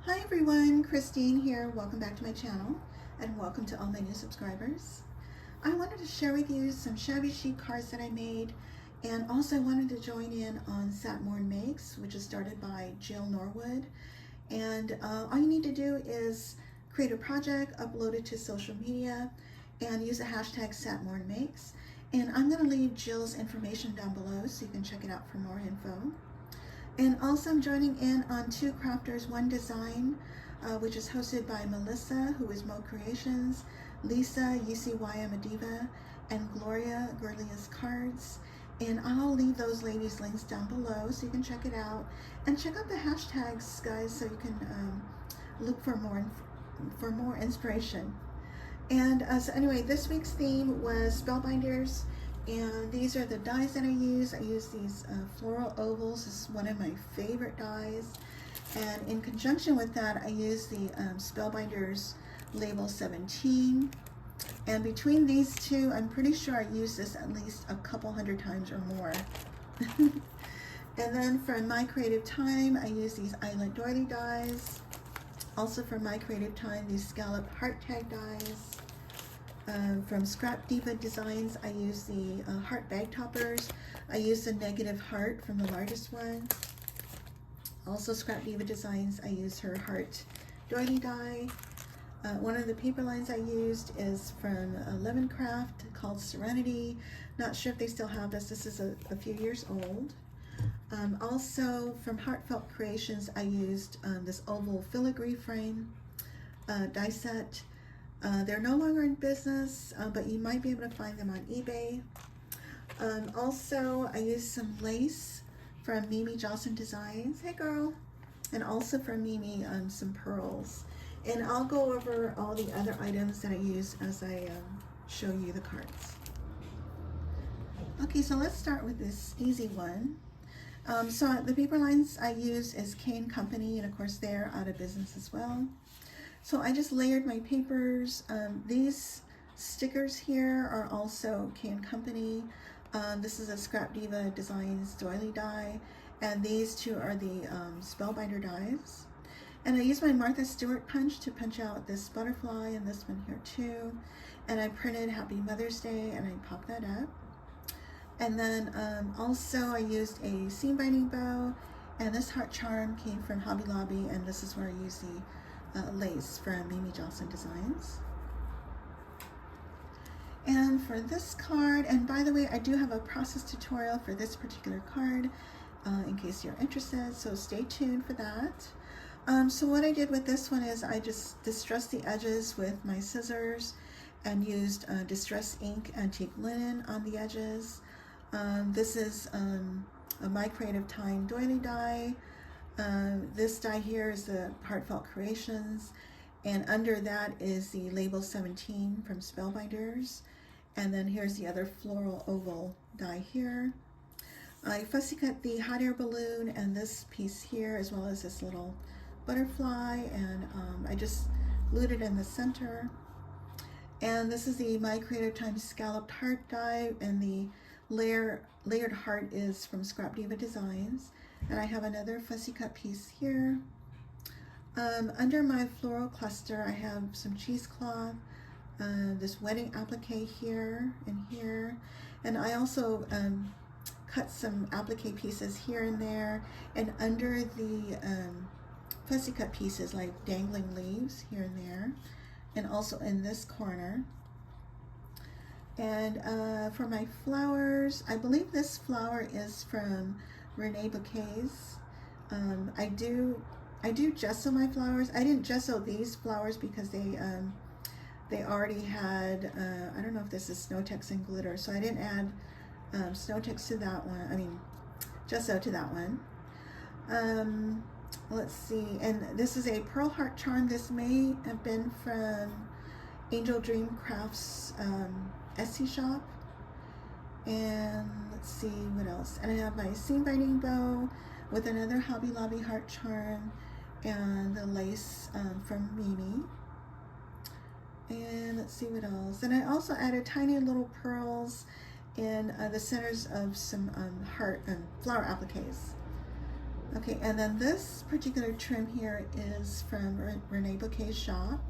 Hi everyone, Christine here. Welcome back to my channel and welcome to all my new subscribers. I wanted to share with you some Shabby Chic cards that I made, and also I wanted to join in on Satmornmakes, which is started by Jill Norwood. And all you need to do is create a project, upload it to social media, and use the hashtag satmornmakes. And I'm going to leave Jill's information down below so you can check it out for more info. And also I'm joining in on Two Crafters, One Design, which is hosted by Melissa, who is Mo Creations, Lisa, UCY I'm a Diva, and Gloria, Girliest Cards. And I'll leave those ladies' links down below so you can check it out. And check out the hashtags, guys, so you can look for more inspiration. And so anyway, this week's theme was Spellbinders. And these are the dies that I use. I use these floral ovals. This is one of my favorite dies. And in conjunction with that, I use the Spellbinders Label 17. And between these two, I'm pretty sure I use this at least a couple hundred times or more. And then for My Creative Time, I use these Island Doily dies. Also for My Creative Time, these Scallop Heart Tag dies. From Scrap Diva Designs, I use the heart bag toppers. I use the negative heart from the largest one. Also Scrap Diva Designs, I use her heart doily die. One of the paper lines I used is from Lemoncraft called Serenity. Not sure if they still have this. This is a few years old. Also from Heartfelt Creations, I used this oval filigree frame die set. They're no longer in business, but you might be able to find them on eBay. Also, I used some lace from Mimi Johnson Designs. Hey girl. And also from Mimi, some pearls. And I'll go over all the other items that I use as I show you the cards. Okay, so let's start with this easy one. So the paper lines I use is K & Company, and of course they're out of business as well. So I just layered my papers. These stickers here are also K & Company. This is a Scrap Diva Designs doily die, and these two are the Spellbinder dies. And I used my Martha Stewart punch to punch out this butterfly and this one here too. And I printed Happy Mother's Day and I popped that up. And then also I used a seam binding bow, and this heart charm came from Hobby Lobby, and this is where I use the lace from Mimi Johnson Designs. And for this card, and by the way, I do have a process tutorial for this particular card in case you're interested, so stay tuned for that. So what I did with this one is I just distressed the edges with my scissors and used distress ink antique linen on the edges. This is a My Creative Time doily die. This die here is the Heartfelt Creations, and under that is the Label 17 from Spellbinders. And then here's the other floral oval die here. I fussy cut the hot air balloon and this piece here, as well as this little butterfly, and I just glued it in the center. And this is the My Creative Time Scalloped Heart die, and the layered heart is from Scrap Diva Designs. And I have another fussy cut piece here. Under my floral cluster, I have some cheesecloth, this wedding applique here and here. And I also cut some applique pieces here and there. And under the fussy cut pieces, like dangling leaves here and there. And also in this corner. And for my flowers, I believe this flower is from Renee Bouquets. I do gesso my flowers. I didn't gesso these flowers because they already had I don't know if this is Snow Tex and glitter, so I didn't add Snow Tex to that one. I mean gesso to that one. Let's see, and this is a pearl heart charm. This may have been from Angel Dream Crafts Etsy shop. And let's see what else. And I have my seam binding bow with another Hobby Lobby heart charm and the lace from Mimi. And let's see what else. And I also added tiny little pearls in the centers of some heart and flower appliques. Okay, and then this particular trim here is from Renee Bouquet's shop.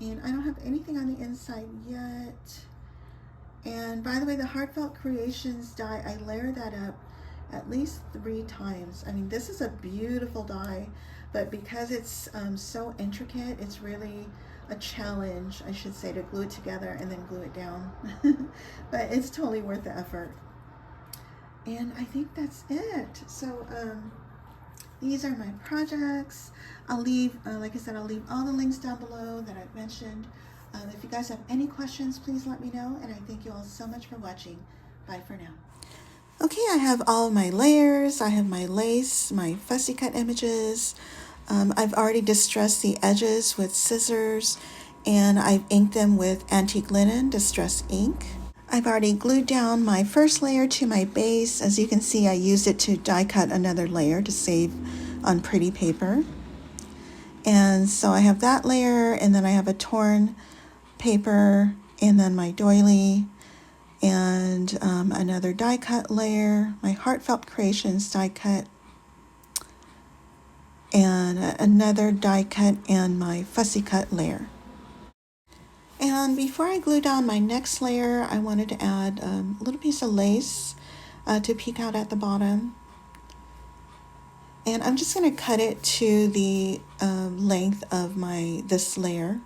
And I don't have anything on the inside yet. And by the way, the Heartfelt Creations die, I layer that up at least 3 times. I mean, this is a beautiful die, but because it's so intricate, it's really a challenge, I should say, to glue it together and then glue it down. But it's totally worth the effort. And I think that's it. So these are my projects. I'll leave, like I said, I'll leave all the links down below that I've mentioned. If you guys have any questions, please let me know. And I thank you all so much for watching. Bye for now. Okay, I have all my layers. I have my lace, my fussy cut images. I've already distressed the edges with scissors, and I've inked them with antique linen distress ink. I've already glued down my first layer to my base. As you can see, I used it to die cut another layer to save on pretty paper. And so I have that layer, and then I have a torn paper, and then my doily, and another die cut layer, my Heartfelt Creations die cut, and another die cut, and my fussy cut layer. And before I glue down my next layer, I wanted to add a little piece of lace to peek out at the bottom. And I'm just going to cut it to the length of this layer.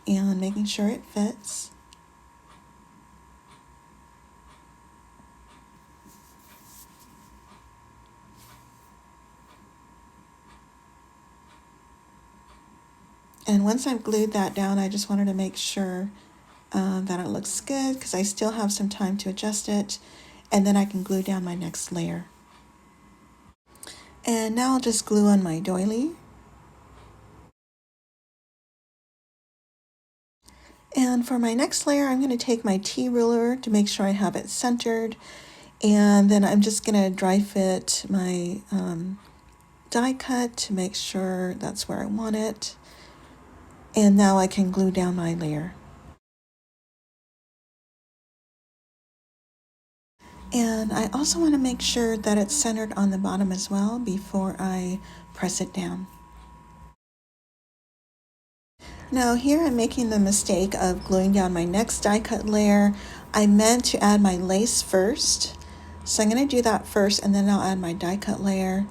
And making sure it fits. And once I've glued that down, I just wanted to make sure that it looks good, because I still have some time to adjust it, and then I can glue down my next layer. And now I'll just glue on my doily. And for my next layer, I'm going to take my T-ruler to make sure I have it centered, and then I'm just going to dry fit my die cut to make sure that's where I want it. And now I can glue down my layer. And I also want to make sure that it's centered on the bottom as well before I press it down. Now here I'm making the mistake of gluing down my next die cut layer. I meant to add my lace first. So I'm going to do that first, and then I'll add my die cut layer.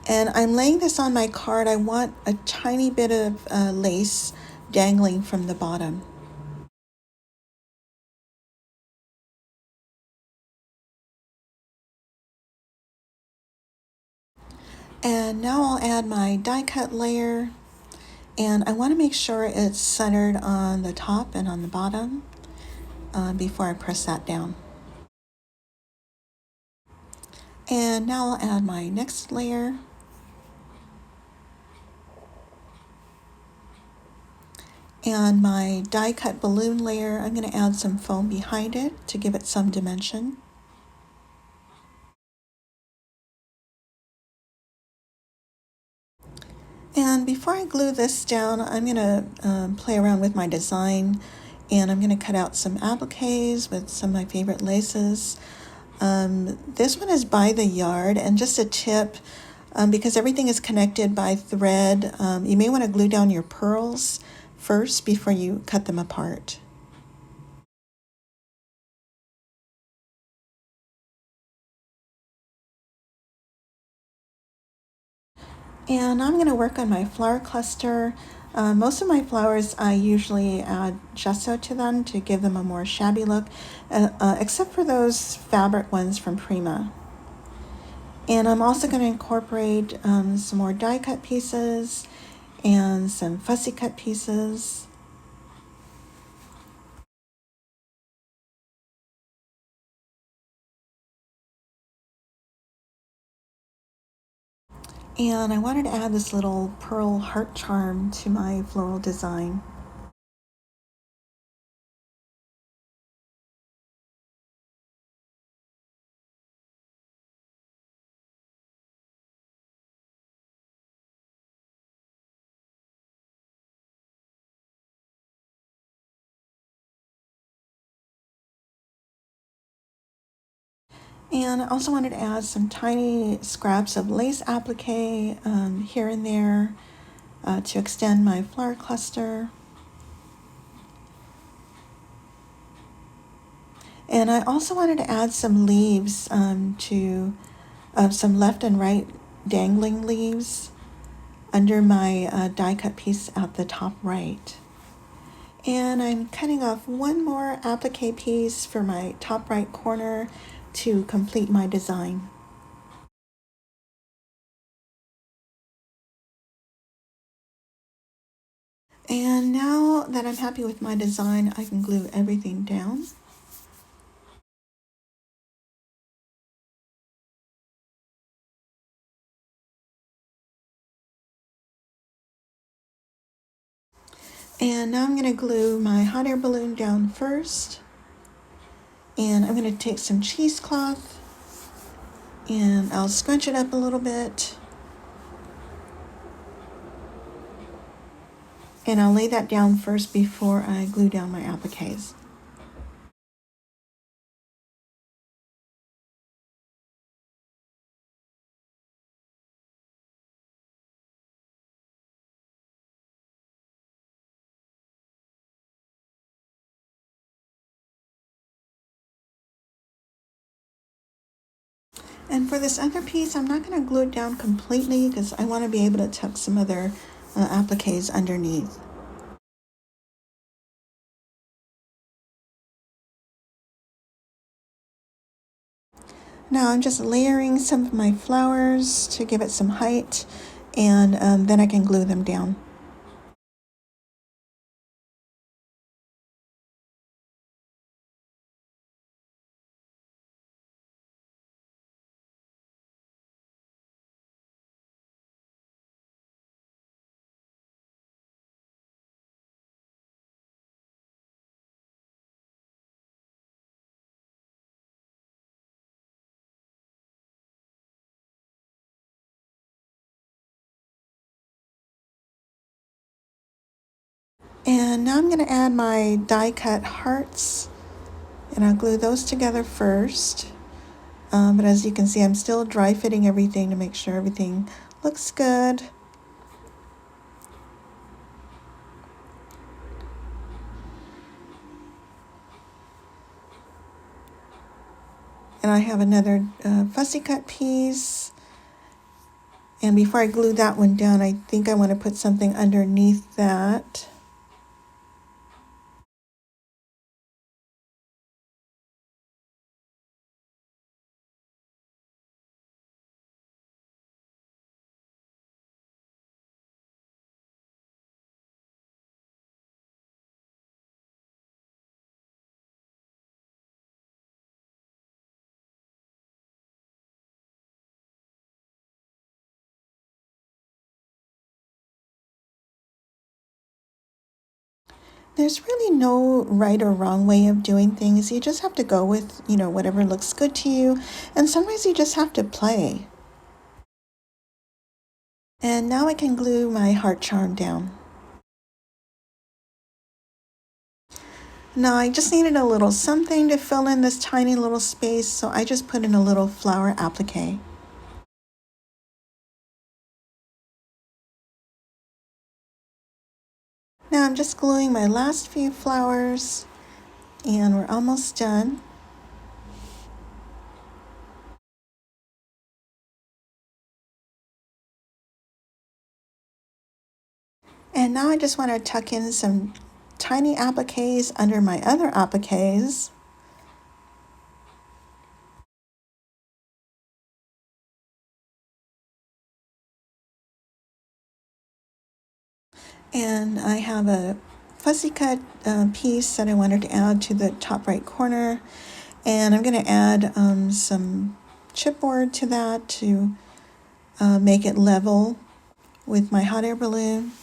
And I'm laying this on my card. I want a tiny bit of lace dangling from the bottom. And now I'll add my die cut layer, and I want to make sure it's centered on the top and on the bottom before I press that down. And now I'll add my next layer. And my die cut balloon layer, I'm going to add some foam behind it to give it some dimension. And before I glue this down, I'm going to play around with my design, and I'm going to cut out some appliques with some of my favorite laces. This one is by the yard, and just a tip, because everything is connected by thread, you may want to glue down your pearls first before you cut them apart. And I'm going to work on my flower cluster. Most of my flowers, I usually add gesso to them to give them a more shabby look, except for those fabric ones from Prima. And I'm also going to incorporate some more die cut pieces and some fussy cut pieces. And I wanted to add this little pearl heart charm to my floral design. And I also wanted to add some tiny scraps of lace applique here and there to extend my flower cluster. And I also wanted to add some leaves to some left and right dangling leaves under my die cut piece at the top right. And I'm cutting off one more applique piece for my top right corner to complete my design. And now that I'm happy with my design, I can glue everything down. And now I'm going to glue my hot air balloon down first. And I'm going to take some cheesecloth and I'll scrunch it up a little bit. And I'll lay that down first before I glue down my appliques. And for this other piece, I'm not going to glue it down completely because I want to be able to tuck some other appliques underneath. Now I'm just layering some of my flowers to give it some height, and then I can glue them down. And now I'm going to add my die cut hearts, and I'll glue those together first. But as you can see, I'm still dry fitting everything to make sure everything looks good. And I have another fussy cut piece. And before I glue that one down, I think I want to put something underneath that. There's really no right or wrong way of doing things. You just have to go with, whatever looks good to you. And sometimes you just have to play. And now I can glue my heart charm down. Now I just needed a little something to fill in this tiny little space, so I just put in a little flower applique. Now I'm just gluing my last few flowers, and we're almost done. And now I just want to tuck in some tiny appliques under my other appliques. And I have a fussy cut piece that I wanted to add to the top right corner. And I'm going to add some chipboard to that to make it level with my hot air balloon.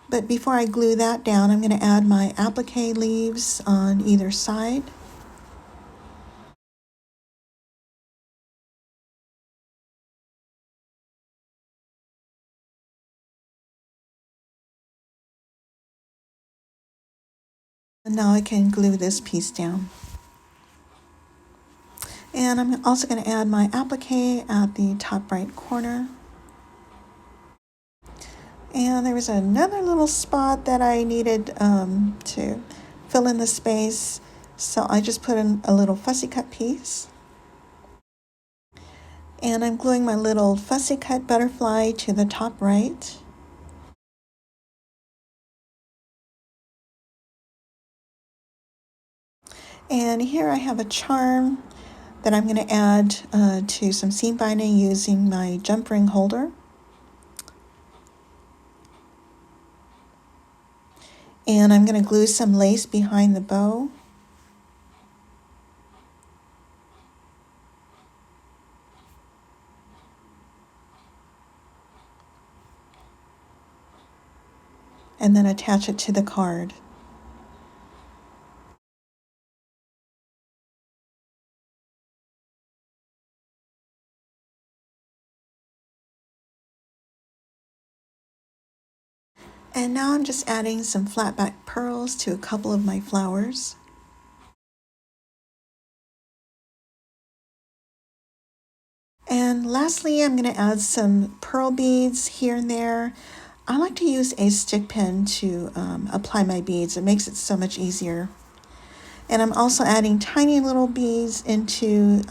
But before I glue that down, I'm going to add my applique leaves on either side. And now I can glue this piece down. And I'm also going to add my applique at the top right corner. And there was another little spot that I needed to fill in the space. So I just put in a little fussy cut piece. And I'm gluing my little fussy cut butterfly to the top right. And here I have a charm that I'm going to add to some seam binding using my jump ring holder. And I'm going to glue some lace behind the bow. And then attach it to the card. And now I'm just adding some flat back pearls to a couple of my flowers. And lastly, I'm going to add some pearl beads here and there. I like to use a stick pin to apply my beads. It makes it so much easier. And I'm also adding tiny little beads into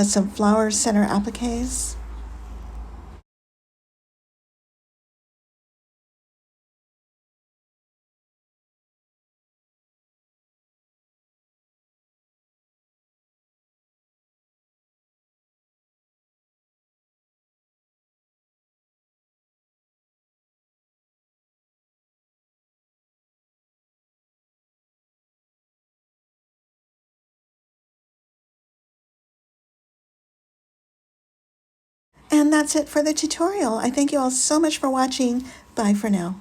some flower center appliques. And that's it for the tutorial. I thank you all so much for watching. Bye for now.